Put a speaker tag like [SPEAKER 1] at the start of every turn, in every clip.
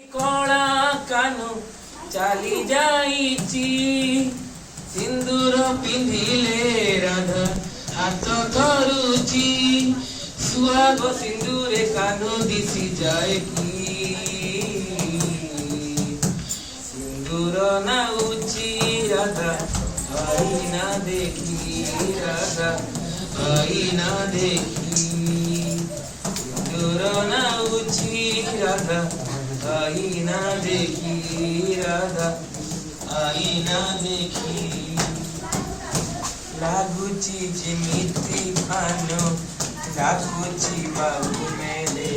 [SPEAKER 1] କଳା କାନୁ ଚାଲି ଯାଇଛି ସିନ୍ଦୁର ପିନ୍ଧିଲେ ରାଧା ହାତ ଧରୁଛି ସୁହାଗ ସିନ୍ଦୁରେ କାନୁ ଦିଶି ଯାଏ କି ସିନ୍ଦୁର ନାଉଛି ରାଧା ଆଇନା ଦେଖି ରାଧା ଆଇନା ଦେଖି ସିନ୍ଦୁର ନାଉଛି ରାଧା आईना देखी राधा आईना देखी लागुची जिमिति खानो डाकुची बाबू मेले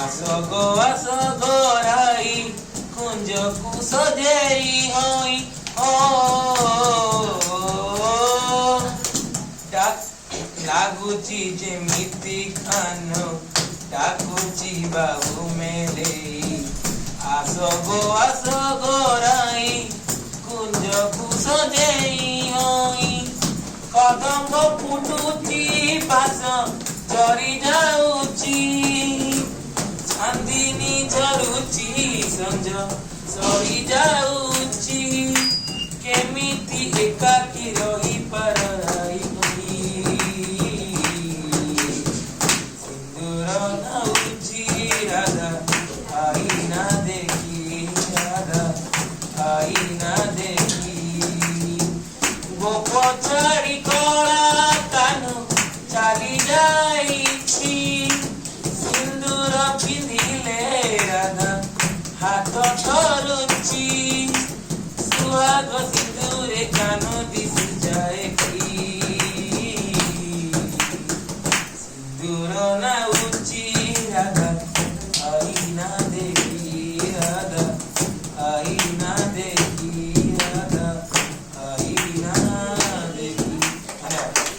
[SPEAKER 1] आसो गो राई कुंज को सजेई होई लागुची जिमिति खानो डाकुची बाबू मेले आसो गो राई कुंज को सजेई होई कदम्ब फुटुची पास झरी जाउची चांदिनी झरुची संज सरी जाउची केमिति एकाकी रही पराई सिंदूर नाउची राधा आईना देखी राधा आईना देखी गोप छाड़ी कला कानू चली जाइछि सिंदूर पिंधिले राधा हाथ धरुछि सुहाग सिंदूरे कानू